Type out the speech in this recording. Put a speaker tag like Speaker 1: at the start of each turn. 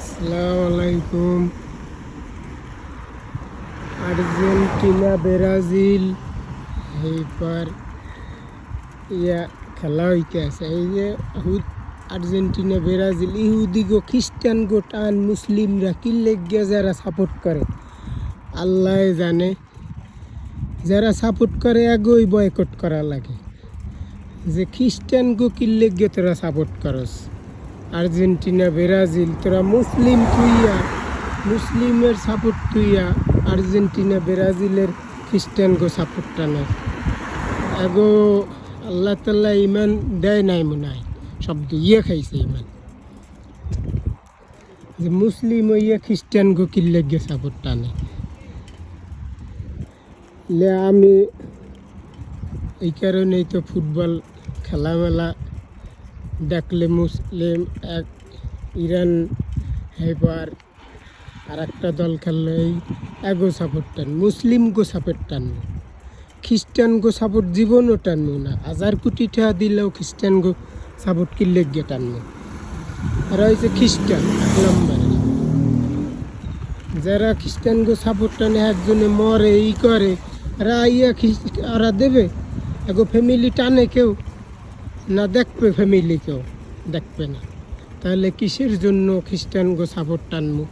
Speaker 1: আসসালামু আলাইকুম। Argentina Brazil এইবার খেলা হইতে আছে। এই যে আর্জেন্টিনা ব্রাজিল ইহুদি গো খ্রিস্টান গো টান মুসলিমরা কি লেগে যারা সাপোর্ট করে আল্লাহ জানে। যারা সাপোর্ট করে এগোই বয়কট করা লাগে যে খ্রিস্টান গো কি লেগে তোরা সাপোর্ট করস। আর্জেন্টিনা ব্রাজিল তোরা মুসলিম তুইয়া মুসলিমের সাপোর্ট তুইয়া আর্জেন্টিনা ব্রাজিলের খ্রিস্টান গো সাপোর্টটা নেই এগো আল্লাহ তাল্লাহ ইমান দেয় নাই মনে হয় শব্দ খাইছে ইমান যে মুসলিম হইয়া খ্রিস্টান গো কি লেগে সাপোর্টটা নেই। আমি এই কারণেই তো ফুটবল খেলামেলা দেখলে মুসলিম এক ইরান এবার আর একটা দল খেললে এই এগো সাপোর্ট টান মুসলিম গো সাপোর্ট টানবো, খ্রিস্টান গো সাপোর্ট জীবনও টানবো না। 1000 কোটি টাকা দিলেও খ্রিস্টান গো সাপোর্ট কি লেগে টানবো। আর হয়েছে খ্রিস্টান এক নম্বরে যারা খ্রিস্টান গো সাপোর্ট টানে একজনে মরে ই করে ওরা দেবে এগো ফ্যামিলি টানে কেউ না দেখবে, ফ্যামিলি কেউ দেখবে না। তাহলে কিসের জন্য খ্রিস্টান গো সাপোর্ট টানবো।